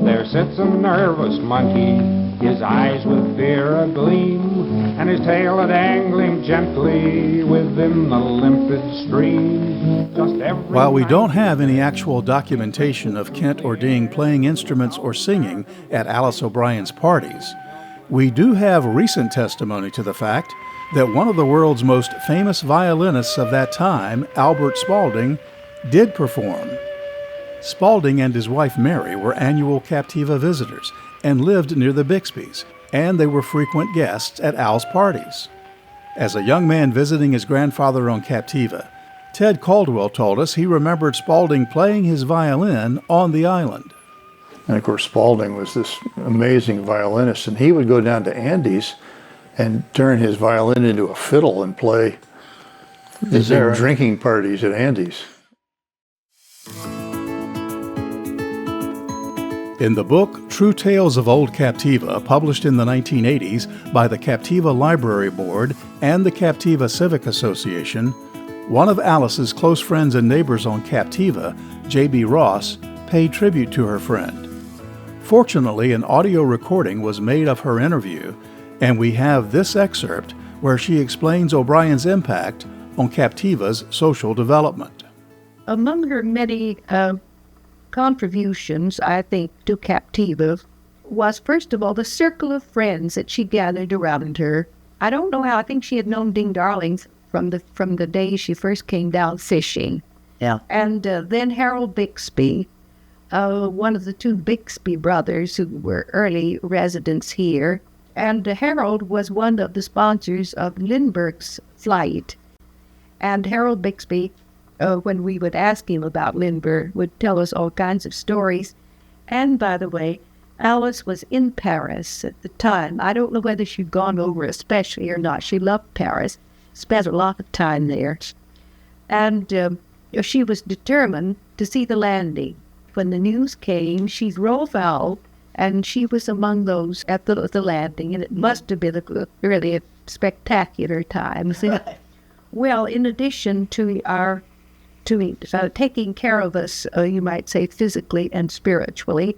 there sits a nervous monkey, his eyes with fear agleam, and his tail a-dangling gently within the limpid stream. While we don't have any actual documentation of Kent or Ding playing instruments or singing at Alice O'Brien's parties, we do have recent testimony to the fact that one of the world's most famous violinists of that time, Albert Spaulding, did perform. Spaulding and his wife Mary were annual Captiva visitors and lived near the Bixbys, and they were frequent guests at Al's parties. As a young man visiting his grandfather on Captiva, Ted Caldwell told us he remembered Spaulding playing his violin on the island. And of course, Spaulding was this amazing violinist, and he would go down to Andes and turn his violin into a fiddle and play these big drinking parties at Andes. In the book True Tales of Old Captiva, published in the 1980s by the Captiva Library Board and the Captiva Civic Association, one of Alice's close friends and neighbors on Captiva, J.B. Ross, paid tribute to her friend. Fortunately, an audio recording was made of her interview, and we have this excerpt where she explains O'Brien's impact on Captiva's social development. Among her many contributions, I think, to Captiva was, first of all, the circle of friends that she gathered around her. I don't know how. I think she had known Ding Darling from the day she first came down fishing. Yeah. And then Harold Bixby, one of the two Bixby brothers who were early residents here. And Harold was one of the sponsors of Lindbergh's flight. And Harold Bixby, when we would ask him about Lindbergh, would tell us all kinds of stories. And by the way, Alice was in Paris at the time. I don't know whether she'd gone over especially or not. She loved Paris, spent a lot of time there. And she was determined to see the landing. When the news came, she drove out, and she was among those at the landing, and it must have been really a spectacular time. Well, in addition to taking care of us, you might say, physically and spiritually,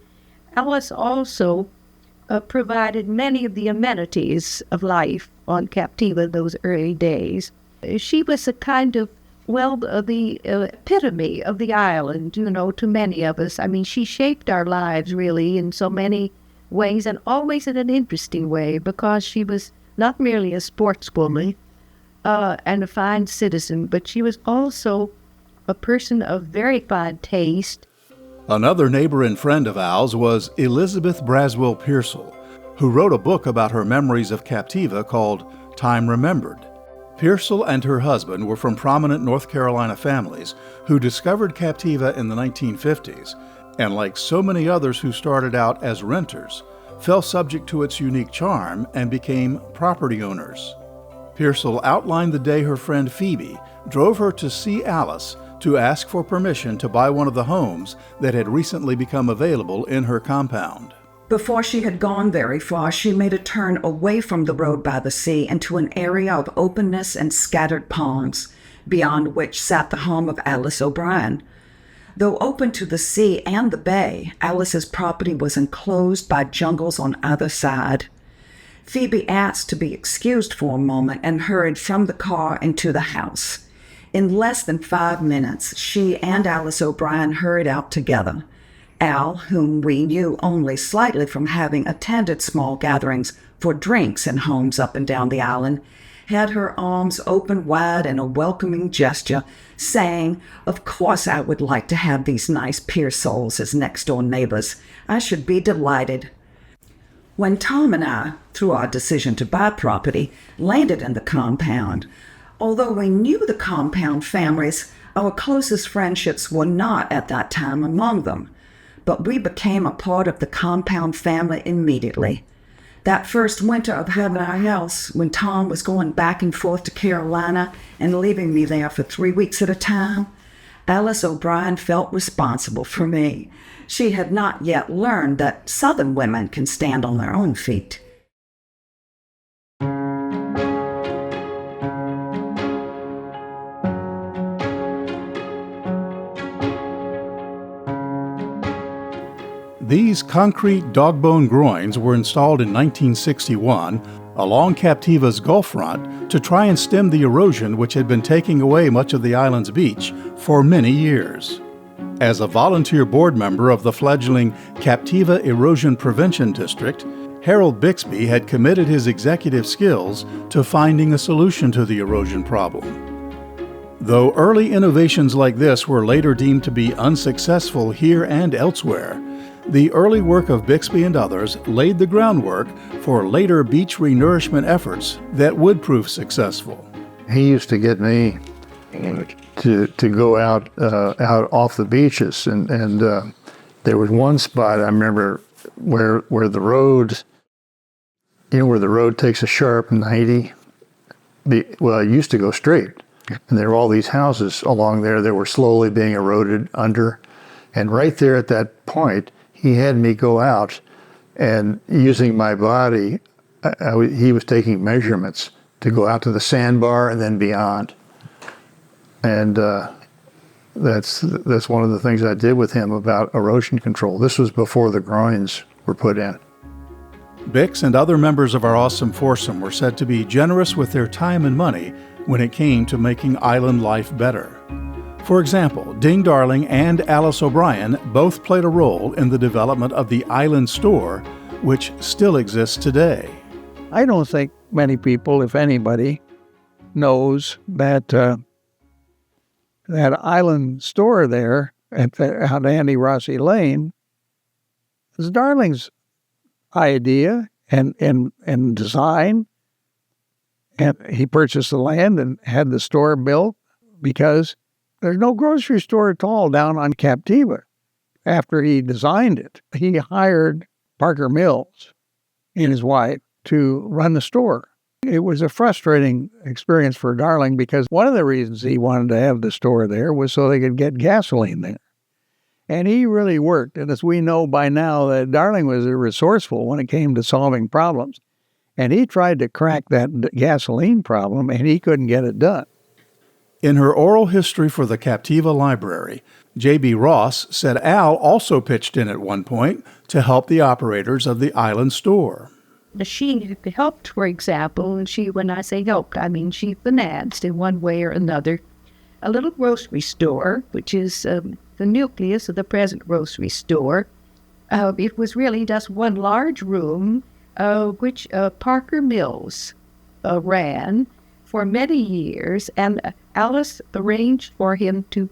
Alice also provided many of the amenities of life on Captiva those early days. She was a kind of, the epitome of the island, to many of us. I mean, she shaped our lives, really, in so many ways, and always in an interesting way, because she was not merely a sportswoman and a fine citizen, but she was also a person of very fine taste. Another neighbor and friend of Al's was Elizabeth Braswell Pearsall, who wrote a book about her memories of Captiva called Time Remembered. Pearsall and her husband were from prominent North Carolina families who discovered Captiva in the 1950s, and like so many others who started out as renters, fell subject to its unique charm and became property owners. Pearsall outlined the day her friend Phoebe drove her to see Alice to ask for permission to buy one of the homes that had recently become available in her compound. Before she had gone very far, she made a turn away from the road by the sea into an area of openness and scattered palms, beyond which sat the home of Alice O'Brien. Though open to the sea and the bay, Alice's property was enclosed by jungles on either side. Phoebe asked to be excused for a moment and hurried from the car into the house. In less than 5 minutes, she and Alice O'Brien hurried out together. Al, whom we knew only slightly from having attended small gatherings for drinks in homes up and down the island, had her arms open wide in a welcoming gesture, saying, "Of course I would like to have these nice Pearsalls as next-door neighbors. I should be delighted." When Tom and I, through our decision to buy property, landed in the compound, although we knew the compound families, our closest friendships were not at that time among them. But we became a part of the compound family immediately. That first winter of having our house, when Tom was going back and forth to Carolina and leaving me there for 3 weeks at a time, Alice O'Brien felt responsible for me. She had not yet learned that Southern women can stand on their own feet. These concrete dog-bone groins were installed in 1961 along Captiva's Gulf front to try and stem the erosion which had been taking away much of the island's beach for many years. As a volunteer board member of the fledgling Captiva Erosion Prevention District, Harold Bixby had committed his executive skills to finding a solution to the erosion problem. Though early innovations like this were later deemed to be unsuccessful here and elsewhere, the early work of Bixby and others laid the groundwork for later beach renourishment efforts that would prove successful. He used to get me to go out off the beaches, and there was one spot I remember where the road, where the road takes a sharp 90. It used to go straight, and there were all these houses along there that were slowly being eroded under, and right there at that point, he had me go out and using my body, he was taking measurements to go out to the sandbar and then beyond. And that's one of the things I did with him about erosion control. This was before the groins were put in. Bix and other members of our awesome foursome were said to be generous with their time and money when it came to making island life better. For example, Ding Darling and Alice O'Brien both played a role in the development of the Island Store, which still exists today. I don't think many people, if anybody, knows that that Island Store there on Andy Rossi Lane was Darling's idea and design. And he purchased the land and had the store built because there's no grocery store at all down on Captiva. After he designed it, he hired Parker Mills and his wife to run the store. It was a frustrating experience for Darling because one of the reasons he wanted to have the store there was so they could get gasoline there. And he really worked. And as we know by now, that Darling was resourceful when it came to solving problems. And he tried to crack that gasoline problem, and he couldn't get it done. In her oral history for the Captiva Library, J.B. Ross said Al also pitched in at one point to help the operators of the Island Store. She helped, for example, and when I say helped, I mean she financed in one way or another a little grocery store, which is the nucleus of the present grocery store. It was really just one large room, which Parker Mills ran for many years, and Alice arranged for him to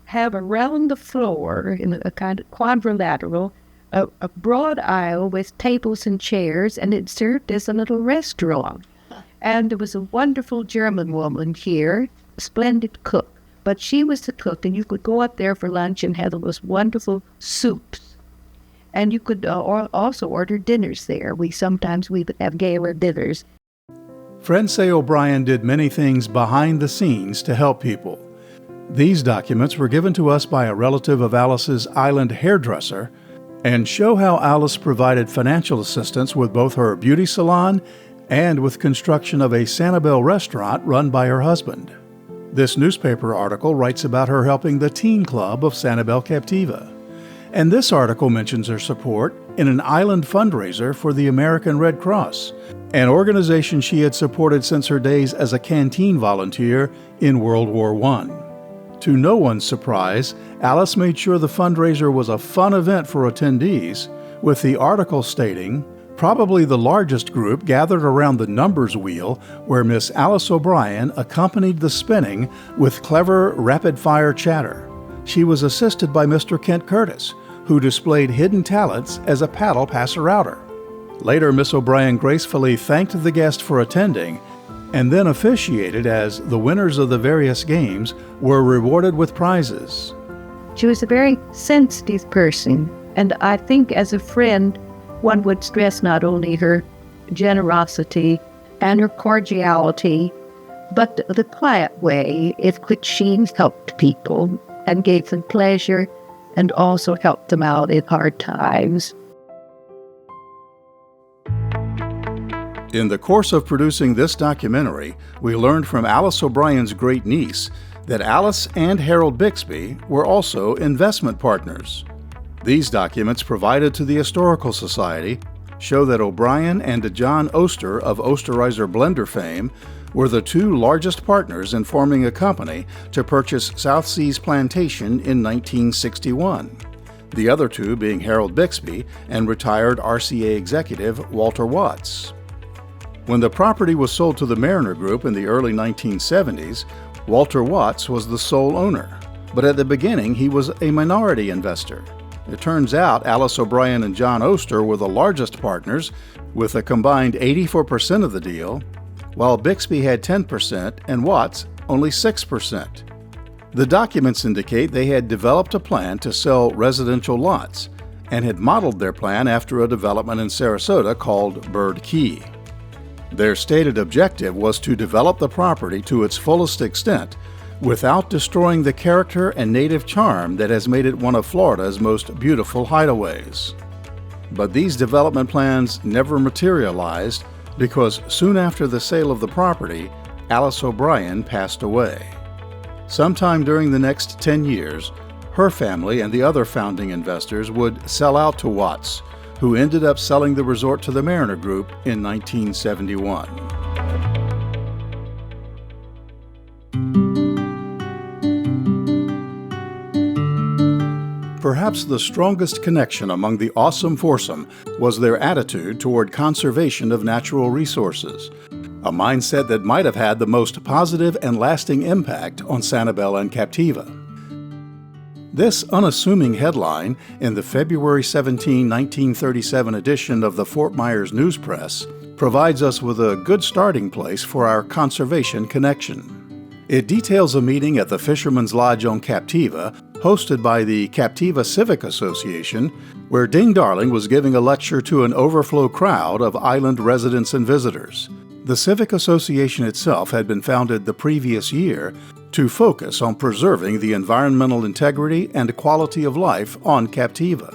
have around the floor, in a kind of quadrilateral, a broad aisle with tables and chairs, and it served as a little restaurant. And there was a wonderful German woman here, a splendid cook. But she was the cook, and you could go up there for lunch and have the most wonderful soups. And you could also order dinners there. We would have gala dinners. Friends say O'Brien did many things behind the scenes to help people. These documents were given to us by a relative of Alice's island hairdresser and show how Alice provided financial assistance with both her beauty salon and with construction of a Sanibel restaurant run by her husband. This newspaper article writes about her helping the Teen Club of Sanibel Captiva. And this article mentions her support in an island fundraiser for the American Red Cross, an organization she had supported since her days as a canteen volunteer in World War I. To no one's surprise, Alice made sure the fundraiser was a fun event for attendees, with the article stating, probably the largest group gathered around the numbers wheel where Miss Alice O'Brien accompanied the spinning with clever, rapid-fire chatter. She was assisted by Mr. Kent Curtis, who displayed hidden talents as a paddle passer-outer. Later, Miss O'Brien gracefully thanked the guest for attending and then officiated as the winners of the various games were rewarded with prizes. She was a very sensitive person, and I think as a friend, one would stress not only her generosity and her cordiality, but the quiet way in which she helped people and gave them pleasure and also helped them out in hard times. In the course of producing this documentary, we learned from Alice O'Brien's great niece that Alice and Harold Bixby were also investment partners. These documents provided to the Historical Society show that O'Brien and John Oster of Osterizer Blender fame were the two largest partners in forming a company to purchase South Seas Plantation in 1961, the other two being Harold Bixby and retired RCA executive Walter Watts. When the property was sold to the Mariner Group in the early 1970s, Walter Watts was the sole owner, but at the beginning he was a minority investor. It turns out Alice O'Brien and John Oster were the largest partners, with a combined 84% of the deal, while Bixby had 10% and Watts only 6%. The documents indicate they had developed a plan to sell residential lots and had modeled their plan after a development in Sarasota called Bird Key. Their stated objective was to develop the property to its fullest extent, without destroying the character and native charm that has made it one of Florida's most beautiful hideaways. But these development plans never materialized because soon after the sale of the property, Alice O'Brien passed away. Sometime during the next 10 years, her family and the other founding investors would sell out to Watts, who ended up selling the resort to the Mariner Group in 1971. Perhaps the strongest connection among the awesome foursome was their attitude toward conservation of natural resources, a mindset that might have had the most positive and lasting impact on Sanibel and Captiva. This unassuming headline in the February 17, 1937 edition of the Fort Myers News Press provides us with a good starting place for our conservation connection. It details a meeting at the Fisherman's Lodge on Captiva, hosted by the Captiva Civic Association, where Ding Darling was giving a lecture to an overflow crowd of island residents and visitors. The Civic Association itself had been founded the previous year to focus on preserving the environmental integrity and quality of life on Captiva.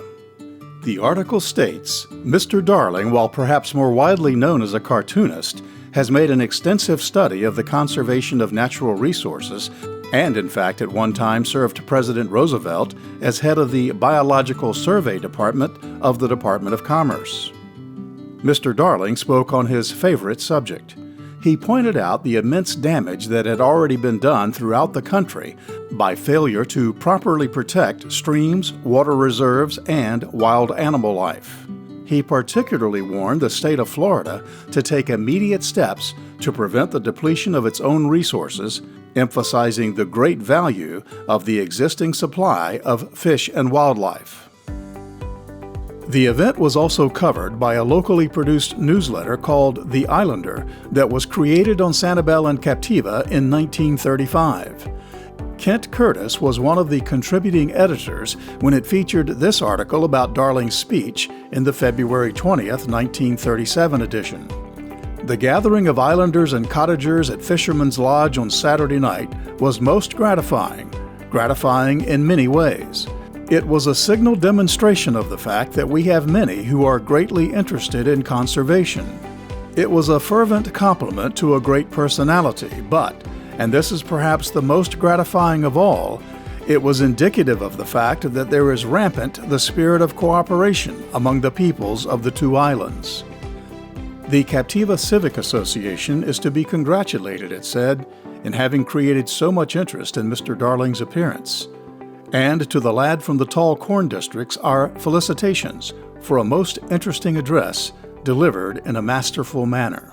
The article states, Mr. Darling, while perhaps more widely known as a cartoonist, has made an extensive study of the conservation of natural resources and, in fact, at one time served President Roosevelt as head of the Biological Survey Department of the Department of Commerce. Mr. Darling spoke on his favorite subject. He pointed out the immense damage that had already been done throughout the country by failure to properly protect streams, water reserves, and wild animal life. He particularly warned the state of Florida to take immediate steps to prevent the depletion of its own resources, emphasizing the great value of the existing supply of fish and wildlife. The event was also covered by a locally produced newsletter called The Islander that was created on Sanibel and Captiva in 1935. Kent Curtis was one of the contributing editors when it featured this article about Darling's speech in the February 20th, 1937 edition. The gathering of islanders and cottagers at Fisherman's Lodge on Saturday night was most gratifying in many ways. It was a signal demonstration of the fact that we have many who are greatly interested in conservation. It was a fervent compliment to a great personality, but, and this is perhaps the most gratifying of all, it was indicative of the fact that there is rampant the spirit of cooperation among the peoples of the two islands. The Captiva Civic Association is to be congratulated, it said, in having created so much interest in Mr. Darling's appearance. And to the lad from the Tall Corn Districts, our felicitations for a most interesting address delivered in a masterful manner.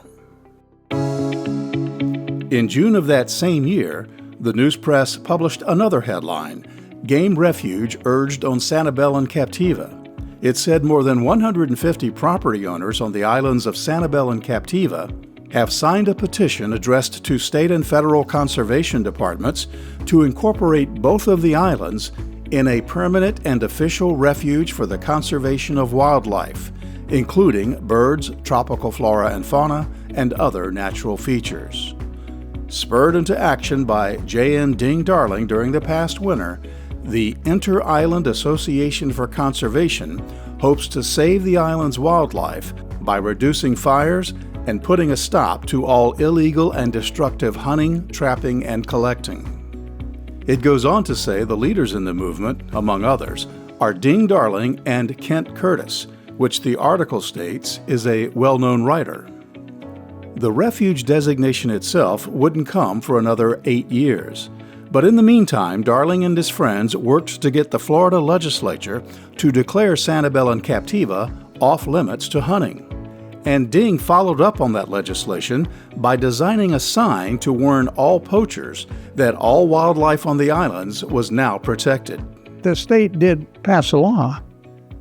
In June of that same year, the News Press published another headline, Game Refuge Urged on Sanibel and Captiva. It said more than 150 property owners on the islands of Sanibel and Captiva have signed a petition addressed to state and federal conservation departments to incorporate both of the islands in a permanent and official refuge for the conservation of wildlife, including birds, tropical flora and fauna, and other natural features. Spurred into action by J.N. Ding Darling during the past winter, the Inter-Island Association for Conservation hopes to save the island's wildlife by reducing fires and putting a stop to all illegal and destructive hunting, trapping, and collecting. It goes on to say the leaders in the movement, among others, are Ding Darling and Kent Curtis, which the article states is a well-known writer. The refuge designation itself wouldn't come for another 8 years. But in the meantime, Darling and his friends worked to get the Florida legislature to declare Sanibel and Captiva off-limits to hunting. And Ding followed up on that legislation by designing a sign to warn all poachers that all wildlife on the islands was now protected. The state did pass a law,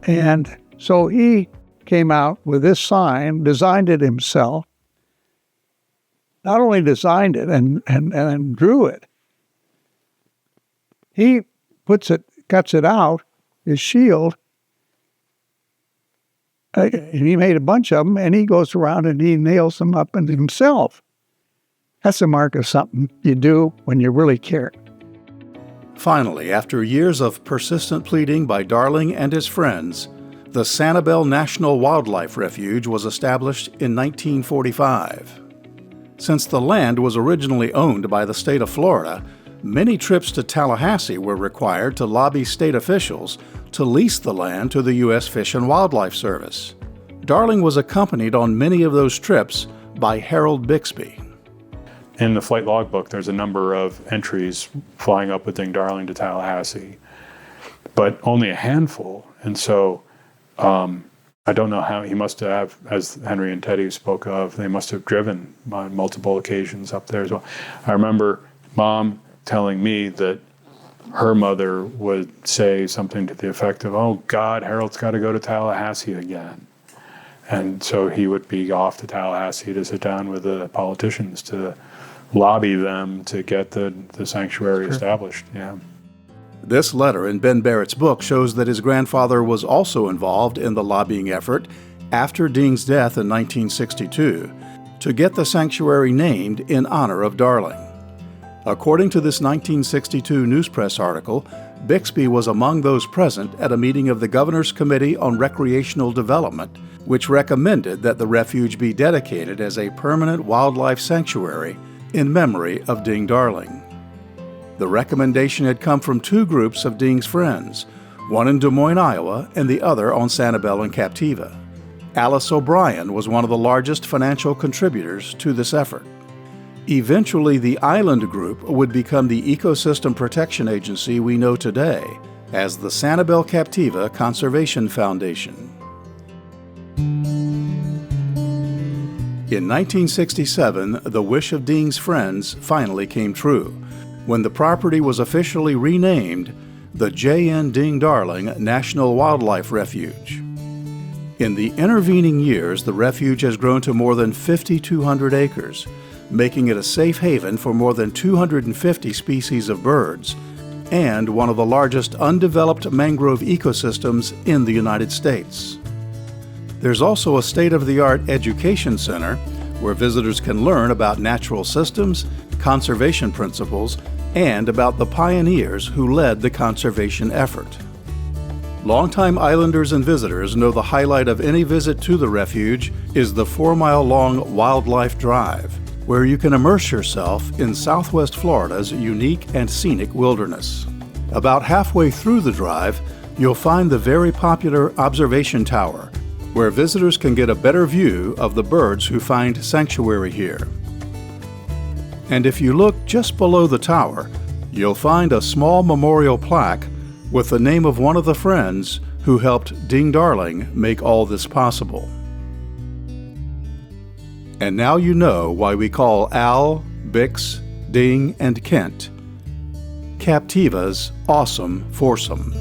and so he came out with this sign, designed it himself. Not only designed it and drew it, he cuts it out, his shield, and he made a bunch of them, and he goes around and he nails them up in himself. That's a mark of something you do when you really care. Finally, after years of persistent pleading by Darling and his friends, the Sanibel National Wildlife Refuge was established in 1945. Since the land was originally owned by the state of Florida, many trips to Tallahassee were required to lobby state officials to lease the land to the U.S. Fish and Wildlife Service. Darling was accompanied on many of those trips by Harold Bixby. In the flight logbook, there's a number of entries flying up with Ding Darling to Tallahassee, but only a handful. And so I don't know how he must have, as Henry and Teddy spoke of, they must have driven on multiple occasions up there as well. I remember Mom telling me that her mother would say something to the effect of, "Oh God, Harold's got to go to Tallahassee again." And so he would be off to Tallahassee to sit down with the politicians to lobby them to get the sanctuary established. Yeah. This letter in Ben Barrett's book shows that his grandfather was also involved in the lobbying effort after Ding's death in 1962 to get the sanctuary named in honor of Darling. According to this 1962 News Press article, Bixby was among those present at a meeting of the Governor's Committee on Recreational Development, which recommended that the refuge be dedicated as a permanent wildlife sanctuary in memory of Ding Darling. The recommendation had come from two groups of Ding's friends, one in Des Moines, Iowa, and the other on Sanibel and Captiva. Alice O'Brien was one of the largest financial contributors to this effort. Eventually, the Island Group would become the ecosystem protection agency we know today as the Sanibel Captiva Conservation Foundation. In 1967, the wish of Ding's friends finally came true when the property was officially renamed the J.N. Ding Darling National Wildlife Refuge. In the intervening years, the refuge has grown to more than 5,200 acres, making it a safe haven for more than 250 species of birds and one of the largest undeveloped mangrove ecosystems in the United States. There's also a state-of-the-art education center where visitors can learn about natural systems, conservation principles, and about the pioneers who led the conservation effort. Longtime islanders and visitors know the highlight of any visit to the refuge is the 4-mile-long Wildlife Drive, where you can immerse yourself in Southwest Florida's unique and scenic wilderness. About halfway through the drive, you'll find the very popular observation tower, where visitors can get a better view of the birds who find sanctuary here. And if you look just below the tower, you'll find a small memorial plaque with the name of one of the friends who helped Ding Darling make all this possible. And now you know why we call Al, Bix, Ding, and Kent Captiva's awesome foursome.